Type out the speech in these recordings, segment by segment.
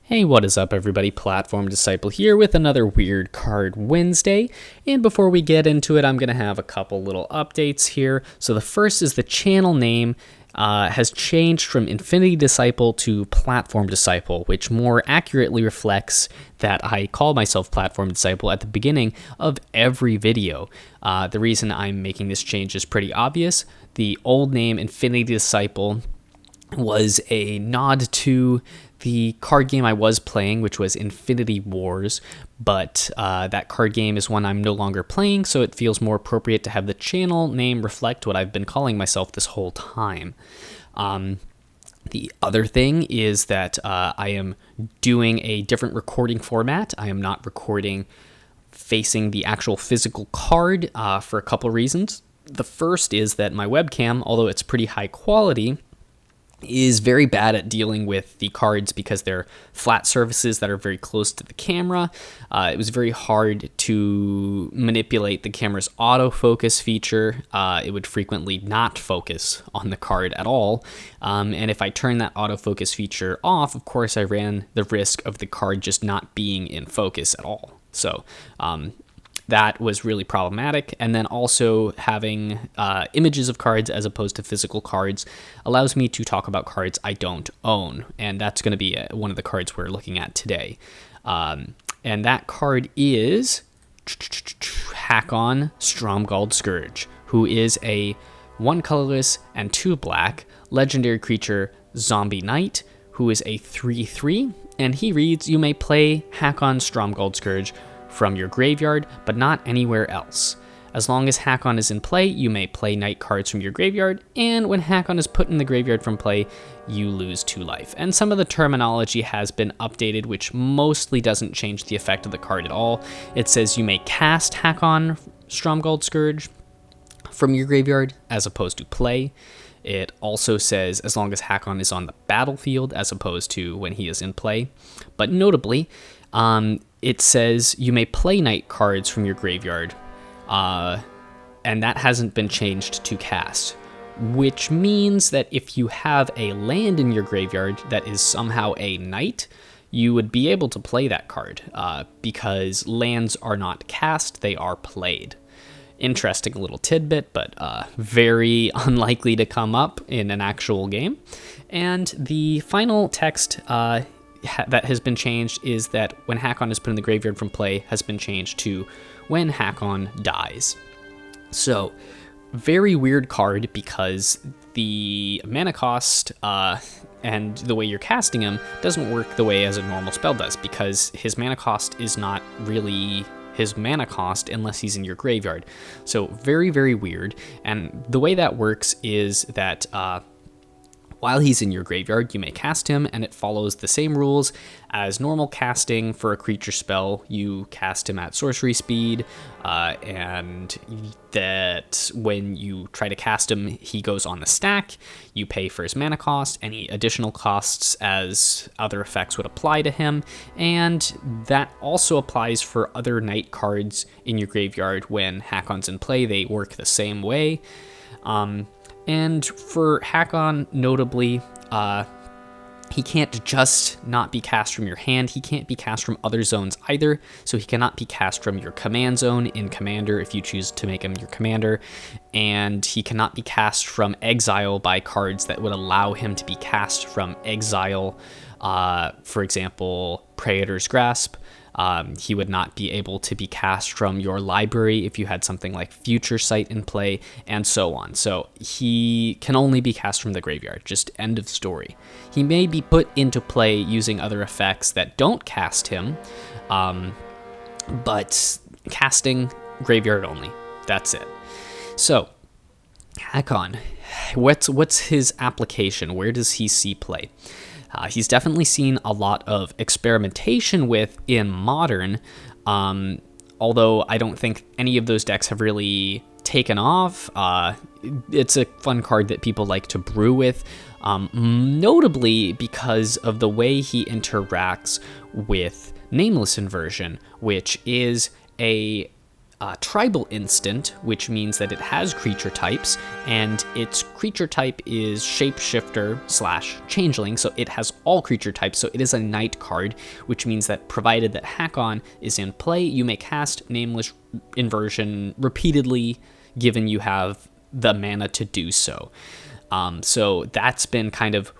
Hey, what is up, everybody? Platform Disciple here with another Weird Card Wednesday. And before we get into it, I'm going to have a couple little updates here. So the first is the channel name has changed from Infinity Disciple to Platform Disciple, which more accurately reflects that I call myself Platform Disciple at the beginning of every video. The reason I'm making this change is pretty obvious. The old name, Infinity Disciple, was a nod to the card game I was playing, which was Infinity Wars, but that card game is one I'm no longer playing, so it feels more appropriate to have the channel name reflect what I've been calling myself this whole time. The other thing is that I am doing a different recording format. I am not recording facing the actual physical card for a couple reasons. The first is that my webcam, although it's pretty high quality, is very bad at dealing with the cards because they're flat surfaces that are very close to the camera. It was very hard to manipulate the camera's autofocus feature. It would frequently not focus on the card at all. And if I turn that autofocus feature off, of course, I ran the risk of the card just not being in focus at all. So, that was really problematic. And then also having images of cards as opposed to physical cards allows me to talk about cards I don't own. And that's going to be one of the cards we're looking at today. And that card is Hakon Stromgald Scourge, who is a 1 colorless and 2 black legendary creature zombie knight, who is a 3/3. And he reads, you may play Hakon Stromgald Scourge from your graveyard, but not anywhere else. As long as Hakon is in play, you may play knight cards from your graveyard, and when Hakon is put in the graveyard from play, you lose 2 life. And some of the terminology has been updated, which mostly doesn't change the effect of the card at all. It says you may cast Hakon Stromgald Scourge from your graveyard, as opposed to play. It also says as long as Hakon is on the battlefield, as opposed to when he is in play. But notably, it says you may play knight cards from your graveyard, and that hasn't been changed to cast, which means that if you have a land in your graveyard that is somehow a knight, you would be able to play that card, because lands are not cast, they are played. Interesting little tidbit, but very unlikely to come up in an actual game. And the final text that has been changed is that when Hakon is put in the graveyard from play has been changed to when Hakon dies. So, very weird card because the mana cost and the way you're casting him doesn't work the way as a normal spell does, because his mana cost is not really his mana cost unless he's in your graveyard. So very, very weird. And the way that works is that while he's in your graveyard, you may cast him, and it follows the same rules as normal casting for a creature spell. You cast him at sorcery speed, and that when you try to cast him, he goes on the stack. You pay for his mana cost, any additional costs as other effects would apply to him, and that also applies for other knight cards in your graveyard. When Hakon's in play, they work the same way. And for Hakon, notably, he can't just not be cast from your hand. He can't be cast from other zones either. So he cannot be cast from your command zone in Commander if you choose to make him your commander. And he cannot be cast from exile by cards that would allow him to be cast from exile. For example, Praetor's Grasp. He would not be able to be cast from your library if you had something like Future Sight in play, and so on. So he can only be cast from the graveyard, just end of story. He may be put into play using other effects that don't cast him, but casting graveyard only, that's it. So, Hakon, what's his application? Where does he see play? He's definitely seen a lot of experimentation with in Modern, although I don't think any of those decks have really taken off. It's a fun card that people like to brew with, notably because of the way he interacts with Nameless Inversion, which is a tribal instant, which means that it has creature types, and its creature type is shapeshifter / changeling, so it has all creature types, so it is a knight card, which means that provided that Hakon is in play, you may cast Nameless Inversion repeatedly, given you have the mana to do so. So that's been kind of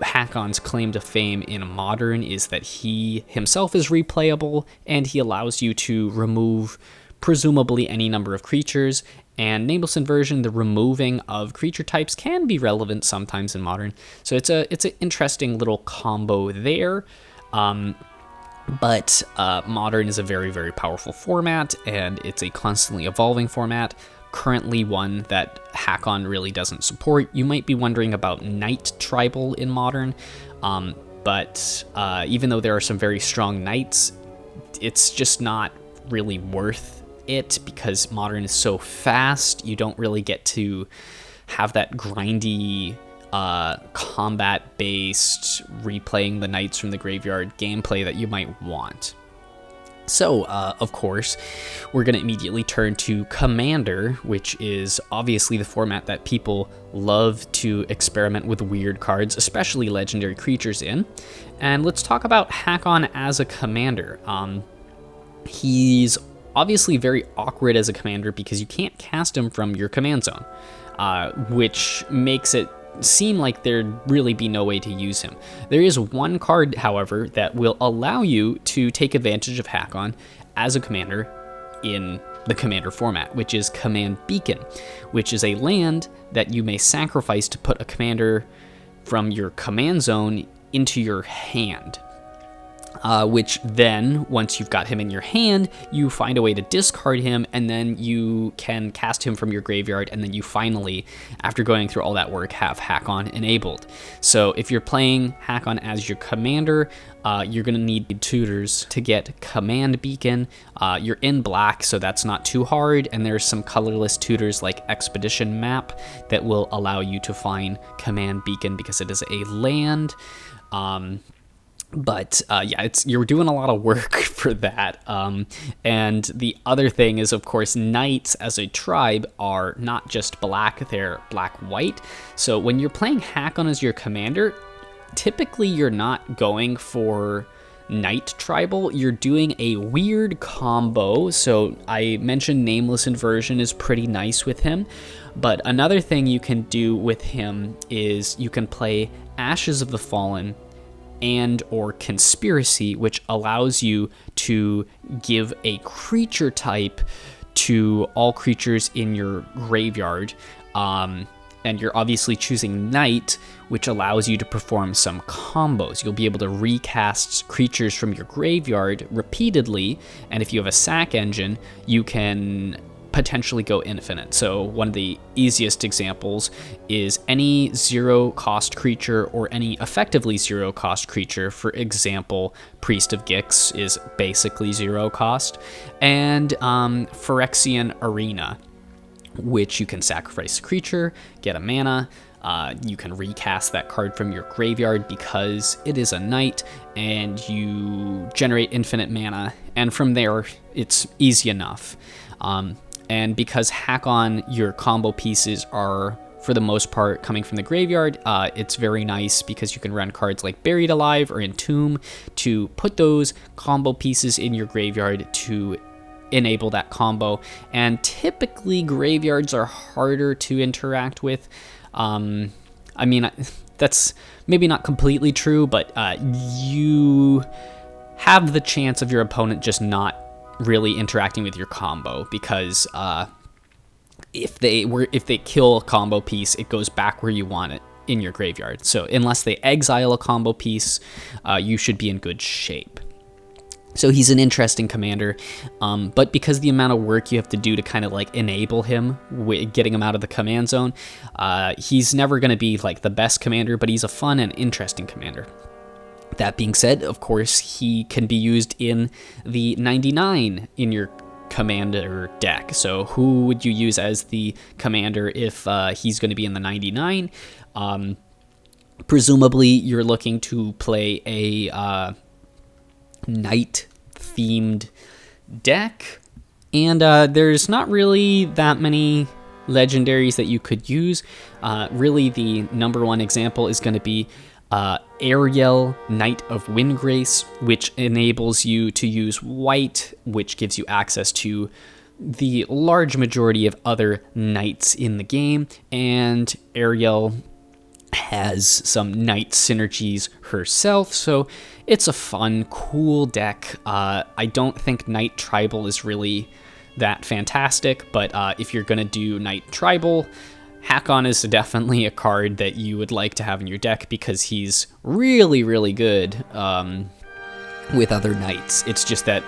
Hakon's claim to fame in Modern, is that he himself is replayable, and he allows you to remove presumably any number of creatures, and Nameless Inversion, the removing of creature types, can be relevant sometimes in Modern. So it's an interesting little combo there. But Modern is a very, very powerful format, and it's a constantly evolving format. Currently one that Hakon really doesn't support. You might be wondering about Knight Tribal in Modern, but even though there are some very strong knights, it's just not really worth it, because Modern is so fast. You don't really get to have that grindy combat-based replaying the knights from the graveyard gameplay that you might want. So, of course, we're going to immediately turn to Commander, which is obviously the format that people love to experiment with weird cards, especially legendary creatures in. And let's talk about Hakon as a commander. He's obviously very awkward as a commander because you can't cast him from your command zone, which makes it seem like there'd really be no way to use him. There is one card, however, that will allow you to take advantage of Hakon as a commander in the commander format, which is Command Beacon, which is a land that you may sacrifice to put a commander from your command zone into your hand. Which then, once you've got him in your hand, you find a way to discard him, and then you can cast him from your graveyard, and then you finally, after going through all that work, have Hakon enabled. So if you're playing Hakon as your commander, you're going to need tutors to get Command Beacon. You're in black, so that's not too hard, and there's some colorless tutors like Expedition Map that will allow you to find Command Beacon because it is a land. But yeah, you're doing a lot of work for that. And the other thing is, of course, knights as a tribe are not just black, they're black-white. So when you're playing Hakon as your commander, typically you're not going for Knight Tribal, you're doing a weird combo. So I mentioned Nameless Inversion is pretty nice with him. But another thing you can do with him is you can play Ashes of the Fallen and or Conspiracy, which allows you to give a creature type to all creatures in your graveyard. And you're obviously choosing Knight, which allows you to perform some combos. You'll be able to recast creatures from your graveyard repeatedly, and if you have a sack engine, you can potentially go infinite. So one of the easiest examples is any zero cost creature or any effectively zero cost creature. For example, Priest of Gix is basically zero cost, and Phyrexian Arena, which you can sacrifice a creature, get a mana, you can recast that card from your graveyard because it is a knight, and you generate infinite mana, and from there, it's easy enough. And because Hakon, your combo pieces are, for the most part, coming from the graveyard, it's very nice because you can run cards like Buried Alive or Entomb to put those combo pieces in your graveyard to enable that combo. And typically, graveyards are harder to interact with. I mean, that's maybe not completely true, but you have the chance of your opponent just not really interacting with your combo, because if they kill a combo piece, it goes back where you want it in your graveyard. So unless they exile a combo piece, you should be in good shape. So he's an interesting commander, but because the amount of work you have to do to kind of like enable him, getting him out of the command zone, he's never going to be like the best commander, but he's a fun and interesting commander. That being said, of course, he can be used in the 99 in your commander deck. So who would you use as the commander if he's going to be in the 99? Presumably, you're looking to play a knight-themed deck. And there's not really that many legendaries that you could use. Really, the number one example is going to be Ariel, Knight of Windgrace, which enables you to use white, which gives you access to the large majority of other knights in the game. And Ariel has some knight synergies herself, so it's a fun, cool deck. I don't think Knight Tribal is really that fantastic, but if you're gonna do Knight Tribal, Hakon is definitely a card that you would like to have in your deck because he's really, really good with other knights. It's just that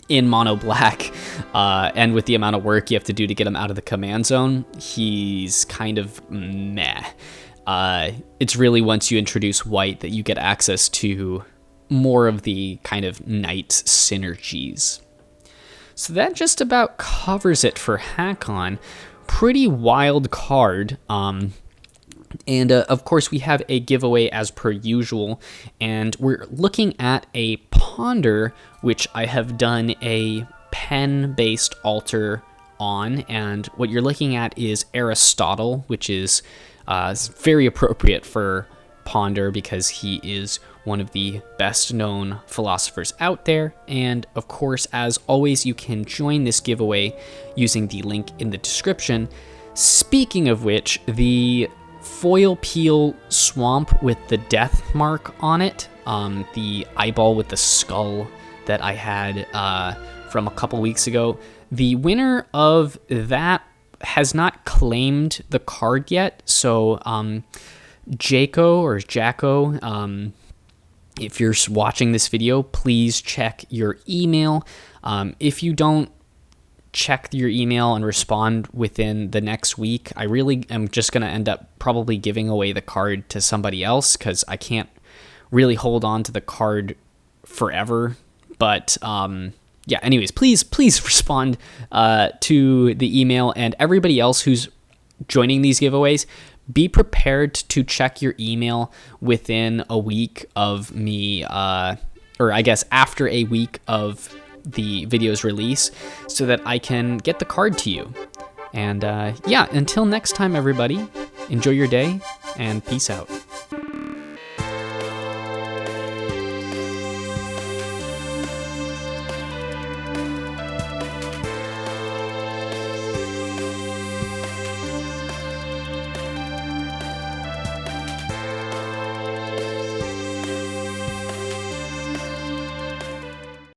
in mono black, and with the amount of work you have to do to get him out of the command zone, he's kind of meh. It's really once you introduce white that you get access to more of the kind of knight synergies. So that just about covers it for Hakon. Pretty wild card. And of course, we have a giveaway as per usual, and we're looking at a Ponder, which I have done a pen-based altar on, and what you're looking at is Aristotle, which is very appropriate for Ponder because he is one of the best known philosophers out there. And of course, as always, you can join this giveaway using the link in the description. Speaking of which, the foil peel swamp with the death mark on it, the eyeball with the skull that I had from a couple weeks ago, the winner of that has not claimed the card yet. So Jacko, if you're watching this video, please check your email. If you don't check your email and respond within the next week, I really am just going to end up probably giving away the card to somebody else because I can't really hold on to the card forever. But yeah, anyways, please respond to the email, and everybody else who's joining these giveaways, be prepared to check your email within a week of me, or I guess after a week of the video's release, so that I can get the card to you. And yeah, until next time, everybody, enjoy your day and peace out.